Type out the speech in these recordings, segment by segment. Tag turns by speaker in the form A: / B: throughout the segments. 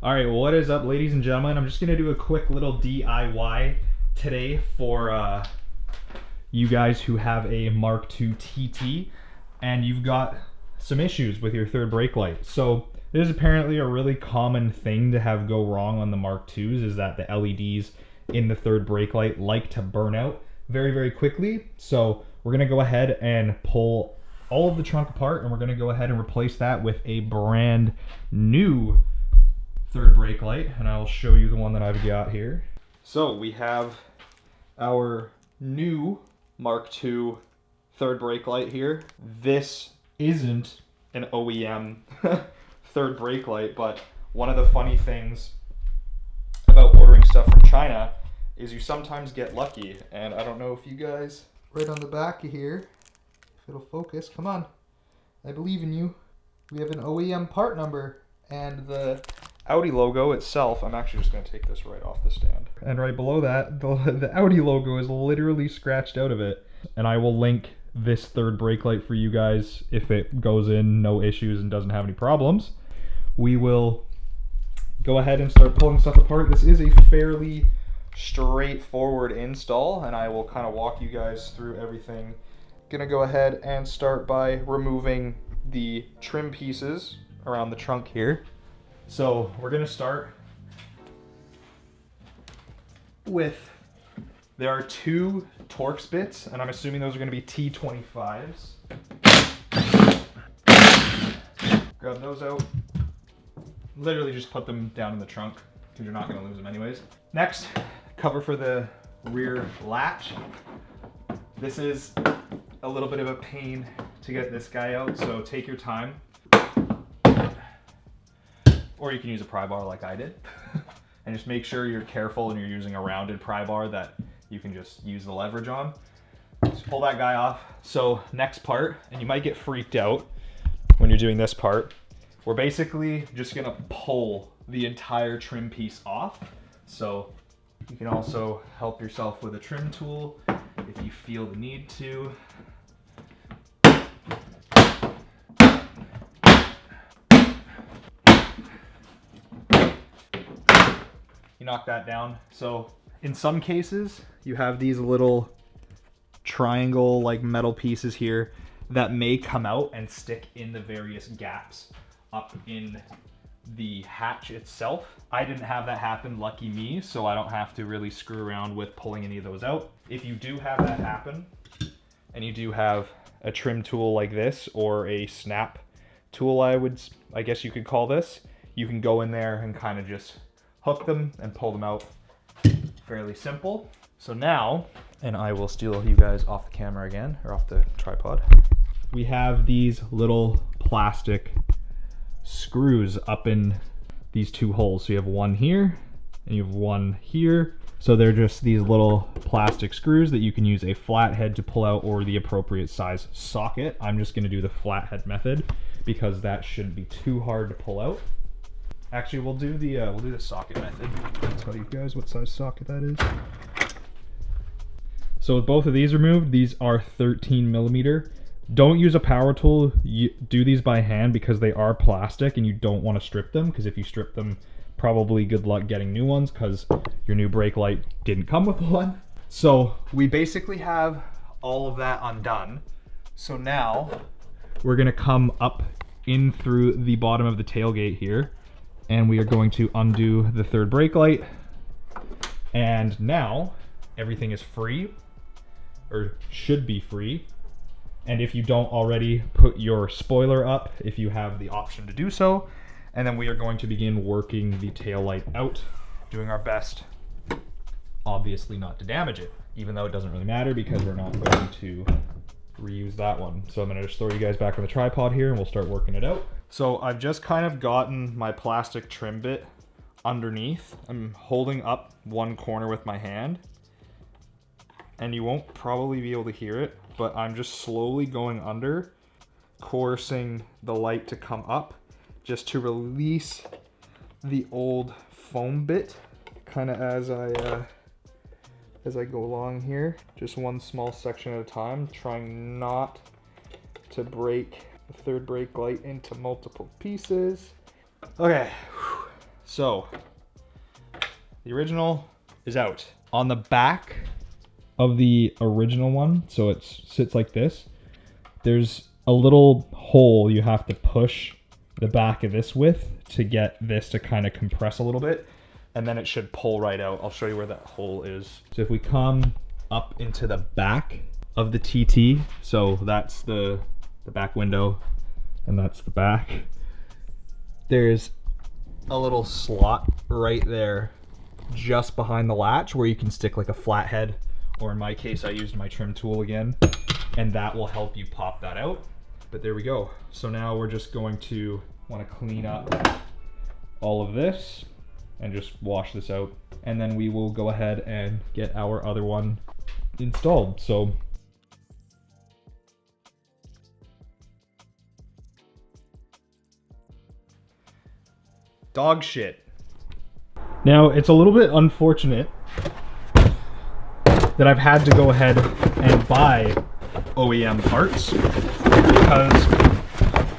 A: All right, what is up, ladies and gentlemen? I'm just gonna do a quick little DIY today for you guys who have a Mark II TT and you've got some issues with your third brake light. So this is apparently a really common thing to have go wrong on the Mark IIs, is that the LEDs in the third brake light like to burn out very, very quickly. So we're gonna go ahead and pull all of the trunk apart, and we're gonna go ahead and replace that with a brand new third brake light, and I'll show you the one that I've got here. So we have our new Mark II third brake light here. This isn't an OEM third brake light, but one of the funny things about ordering stuff from China is you sometimes get lucky, and I don't know if you guys, right on the back here, if it'll focus, come on, I believe in you. We have an OEM part number, and the Audi logo itself, I'm actually just going to take this right off the stand. And right below that, the Audi logo is literally scratched out of it. And I will link this third brake light for you guys if it goes in no issues and doesn't have any problems. We will go ahead and start pulling stuff apart. This is a fairly straightforward install, and I will kind of walk you guys through everything. Gonna go ahead and start by removing the trim pieces around the trunk here. So we're gonna start with, there are two Torx bits, and I'm assuming those are gonna be T25s. Grab those out. Literally just put them down in the trunk, because you're not gonna lose them anyways. Next, cover for the rear latch. This is a little bit of a pain to get this guy out, so take your time. Or you can use a pry bar like I did. And just make sure you're careful and you're using a rounded pry bar that you can just use the leverage on. Just pull that guy off. So next part, and you might get freaked out when you're doing this part, we're basically just gonna pull the entire trim piece off. So you can also help yourself with a trim tool if you feel the need to. Knock that down. So in some cases you have these little triangle like metal pieces here that may come out and stick in the various gaps up in the hatch itself. I didn't have that happen, lucky me, so I don't have to really screw around with pulling any of those out. If you do have that happen and you do have a trim tool like this, or a snap tool, I guess you could call this, you can go in there and kind of just hook them and pull them out. Fairly simple. So now, and I will steal you guys off the camera again, or off the tripod. We have these little plastic screws up in these two holes. So you have one here and you have one here. So they're just these little plastic screws that you can use a flathead to pull out, or the appropriate size socket. I'm just gonna do the flathead method because that shouldn't be too hard to pull out. Actually, we'll do the socket method. I'll tell you guys what size socket that is. So with both of these removed, these are 13 millimeter. Don't use a power tool. You do these by hand because they are plastic and you don't want to strip them, because if you strip them, probably good luck getting new ones because your new brake light didn't come with one. So we basically have all of that undone. So now we're gonna come up in through the bottom of the tailgate here, and we are going to undo the third brake light. And now everything is free, or should be free. And if you don't already, put your spoiler up if you have the option to do so. And then we are going to begin working the tail light out, doing our best, obviously not to damage it, even though it doesn't really matter because we're not going to reuse that one. So I'm gonna just throw you guys back on the tripod here and we'll start working it out. So I've just kind of gotten my plastic trim bit underneath. I'm holding up one corner with my hand, and you won't probably be able to hear it, but I'm just slowly going under, coercing the light to come up, just to release the old foam bit, kind of as I go along here. Just one small section at a time, trying not to break the third brake light into multiple pieces. Okay, So the original is out. On the back of the original one, so it sits like this, there's a little hole you have to push the back of this with to get this to kind of compress a little bit, and then it should pull right out. I'll show you where that hole is. So if we come up into the back of the TT, so that's the back window and that's the back, there's a little slot right there just behind the latch where you can stick like a flathead, or in my case I used my trim tool again, and that will help you pop that out. But there we go. So now we're just going to want to clean up all of this and just wash this out, and then we will go ahead and get our other one installed. So dog shit. Now it's a little bit unfortunate that I've had to go ahead and buy OEM parts, because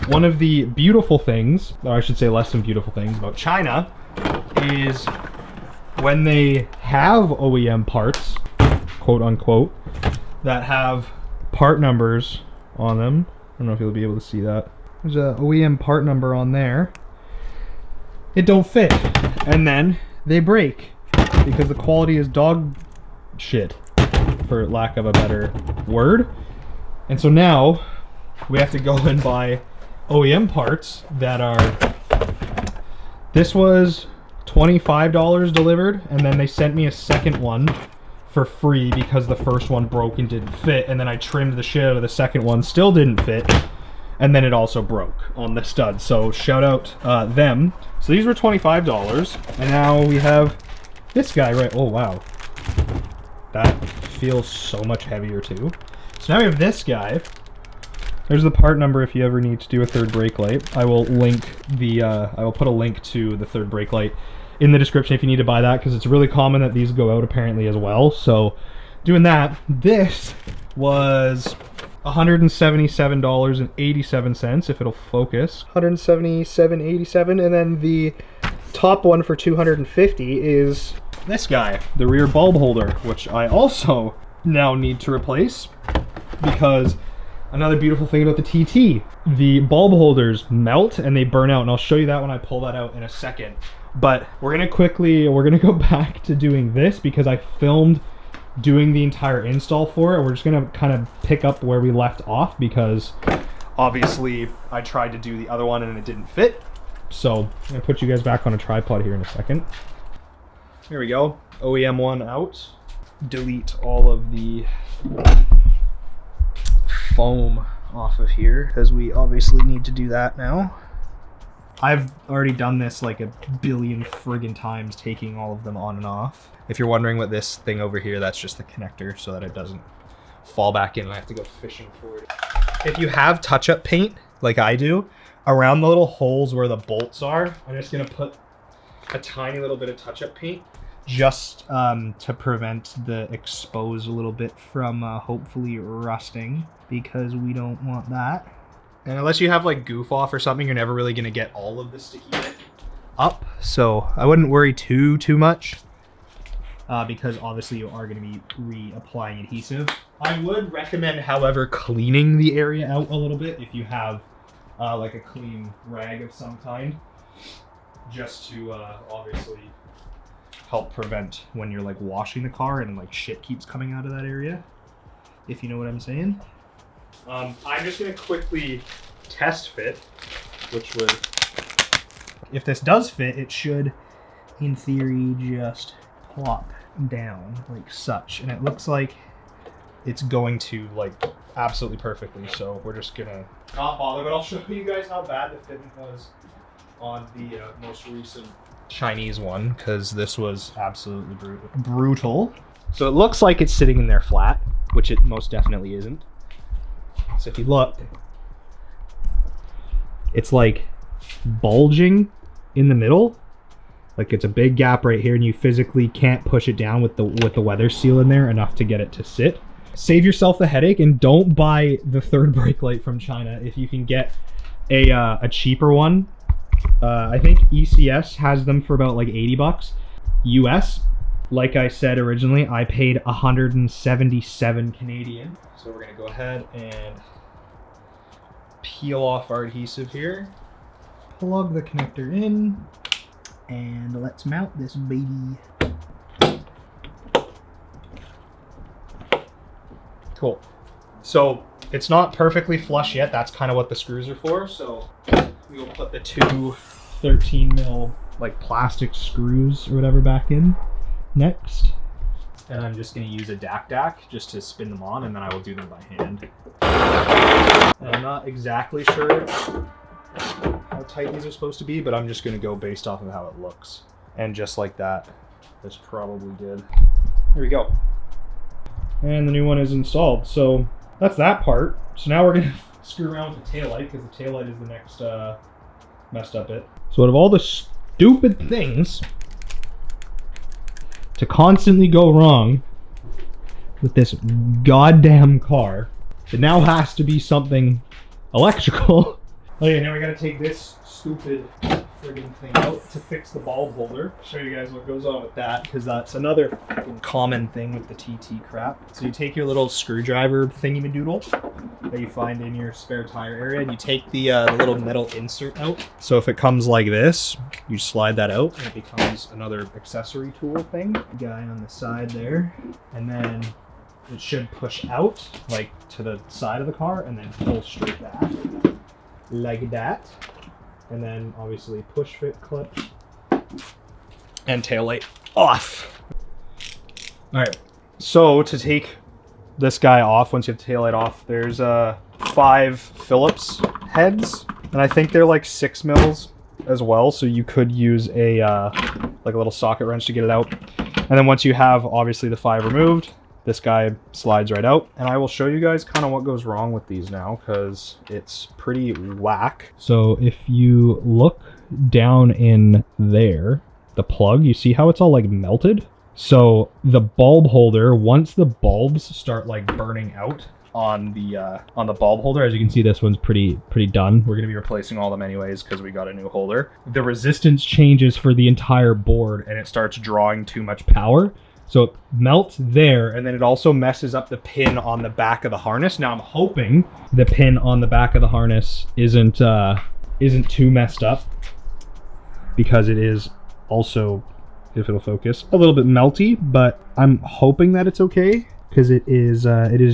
A: one of the beautiful things, or I should say less than beautiful things about China, is when they have OEM parts, quote unquote, that have part numbers on them. I don't know if you'll be able to see that. There's a OEM part number on there. It don't fit, and then they break because the quality is dog shit, for lack of a better word. And so now we have to go and buy OEM parts that are, this was $25 delivered, and then they sent me a second one for free because the first one broke and didn't fit, and then I trimmed the shit out of the second one, still didn't fit, and then it also broke on the stud. So shout out them. So these were $25, and now we have this guy, right? Oh wow, that feels so much heavier too. So now we have this guy. There's the part number if you ever need to do a third brake light. I will link the, I will put a link to the third brake light in the description if you need to buy that, because it's really common that these go out apparently as well. So doing that, this was $177.87 if it'll focus. $177.87, and then the top one for $250 is this guy, the rear bulb holder, which I also now need to replace, because another beautiful thing about the TT, the bulb holders melt and they burn out, and I'll show you that when I pull that out in a second. But we're gonna go back to doing this because I filmed doing the entire install for it. We're just gonna kind of pick up where we left off, because obviously I tried to do the other one and it didn't fit. So I'm gonna put you guys back on a tripod here in a second. Here we go, OEM one out. Delete all of the foam off of here, because we obviously need to do that now. I've already done this like a billion friggin' times, taking all of them on and off. If you're wondering what this thing over here, that's just the connector so that it doesn't fall back in and I have to go fishing for it. If you have touch-up paint like I do, around the little holes where the bolts are, I'm just gonna put a tiny little bit of touch-up paint just to prevent the expose a little bit from hopefully rusting, because we don't want that. And unless you have like goof off or something, you're never really gonna get all of the sticky up. So I wouldn't worry too much, because obviously you are gonna be reapplying adhesive. I would recommend, however, cleaning the area out a little bit if you have like a clean rag of some kind, just to obviously help prevent when you're like washing the car and like shit keeps coming out of that area, if you know what I'm saying. I'm just gonna quickly test fit, which would, if this does fit, it should in theory just plop down like such, and it looks like it's going to like absolutely perfectly. So we're just gonna not bother, but I'll show you guys how bad the fitting was on the most recent Chinese one, because this was absolutely brutal. So it looks like it's sitting in there flat, which it most definitely isn't. So if you look, it's like bulging in the middle, like it's a big gap right here, and you physically can't push it down with the weather seal in there enough to get it to sit. Save yourself the headache and don't buy the third brake light from China. If you can get a cheaper one, I think ECS has them for about like 80 bucks US. Like I said originally, I paid 177 Canadian. So we're gonna go ahead and peel off our adhesive here, plug the connector in, and let's mount this baby. Cool. So it's not perfectly flush yet. That's kind of what the screws are for. So we will put the two 13 mil like plastic screws or whatever back in next. And I'm just going to use a DAC just to spin them on, and then I will do them by hand. And I'm not exactly sure how tight these are supposed to be, but I'm just going to go based off of how it looks. And just like that, this probably did. There we go. And the new one is installed. So that's that part. So now we're going to screw around with the taillight, because the taillight is the next messed up bit. So out of all the stupid things to constantly go wrong with this goddamn car, it now has to be something electrical. Okay, now we gotta take this stupid friggin' thing out to fix the bulb holder. Show you guys what goes on with that, because that's another common thing with the TT crap. So you take your little screwdriver thingy-madoodle that you find in your spare tire area, and you take the little metal insert out. So if it comes like this, you slide that out, and it becomes another accessory tool thing. Guy on the side there, and then it should push out, like to the side of the car, and then pull straight back, like that. And then obviously push fit clip and taillight off. All right, so to take this guy off, once you have the taillight off, there's 5 Phillips heads, and I think they're like 6 mils as well. So you could use a like a little socket wrench to get it out. And then once you have obviously the 5 removed, this guy slides right out, and I will show you guys kind of what goes wrong with these now, because it's pretty whack. So if you look down in there, the plug, you see how it's all like melted? So the bulb holder, once the bulbs start like burning out on the bulb holder, as you can see, this one's pretty done. We're gonna be replacing all of them anyways because we got a new holder. The resistance changes for the entire board, and it starts drawing too much power. So it melts there, and then it also messes up the pin on the back of the harness. Now I'm hoping the pin on the back of the harness isn't too messed up, because it is also, if it'll focus, a little bit melty, but I'm hoping that it's okay, because it is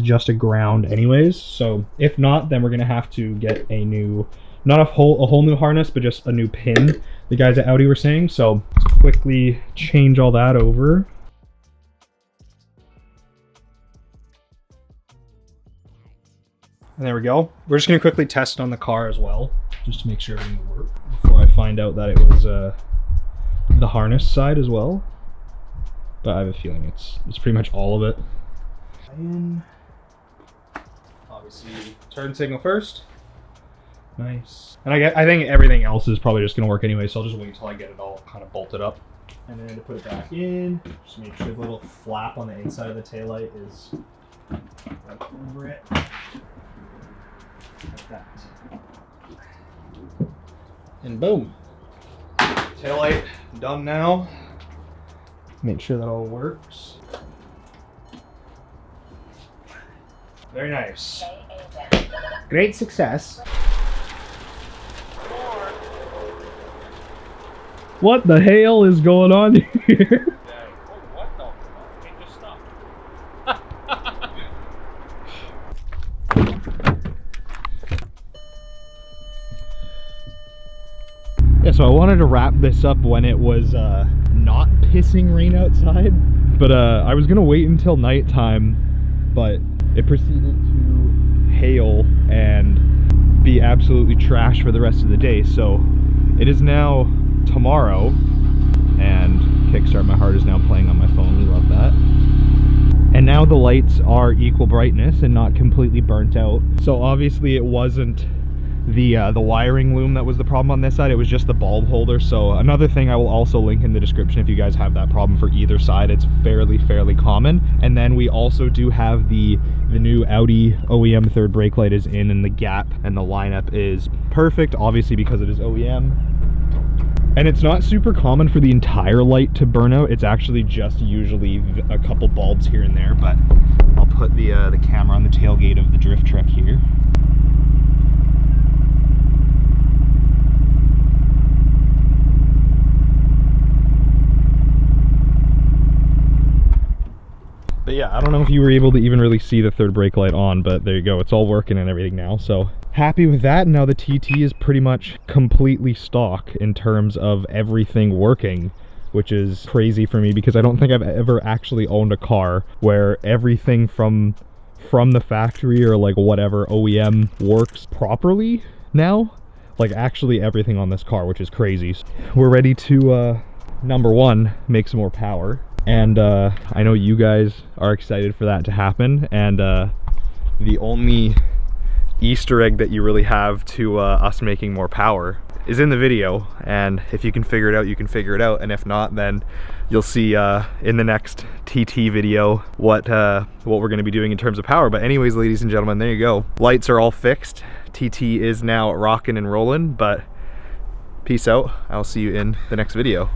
A: just a ground anyways. So if not, then we're gonna have to get a new, not a whole new harness, but just a new pin, the guys at Audi were saying. So let's quickly change all that over. And there we go. We're just gonna quickly test it on the car as well, just to make sure everything will work, before I find out that it was the harness side as well. But I have a feeling it's pretty much all of it. And obviously turn signal first. Nice. And I think everything else is probably just gonna work anyway, so I'll just wait until I get it all kind of bolted up. And then to put it back in, just make sure the little flap on the inside of the taillight is right over it. Like that. And boom. Taillight done now. Make sure that all works. Very nice. Great success. What the hell is going on here?
B: What the? It just stopped.
A: Yeah, so I wanted to wrap this up when it was not pissing rain outside, but I was gonna wait until nighttime, but it proceeded to hail and be absolutely trash for the rest of the day. So it is now tomorrow, and Kickstart My Heart is now playing on my phone. We love that. And now the lights are equal brightness and not completely burnt out. So obviously it wasn't the wiring loom that was the problem on this side, it was just the bulb holder. So another thing I will also link in the description if you guys have that problem for either side. It's fairly common. And then we also do have the new Audi OEM third brake light is in, and the gap and the lineup is perfect, obviously because it is OEM. And it's not super common for the entire light to burn out. It's actually just usually a couple bulbs here and there, but I'll put the camera on the tailgate of the drift truck here. But yeah, I don't know if you were able to even really see the third brake light on, but there you go. It's all working and everything now. So happy with that. Now the TT is pretty much completely stock in terms of everything working, which is crazy for me because I don't think I've ever actually owned a car where everything from the factory or like whatever OEM works properly now. Like actually everything on this car, which is crazy. So we're ready to, number one, make some more power. And I know you guys are excited for that to happen, and the only Easter egg that you really have to us making more power is in the video, and if you can figure it out, you can figure it out, and if not, then you'll see in the next TT video what we're going to be doing in terms of power. But anyways, ladies and gentlemen, there you go. Lights are all fixed. TT is now rocking and rolling, but peace out. I'll see you in the next video.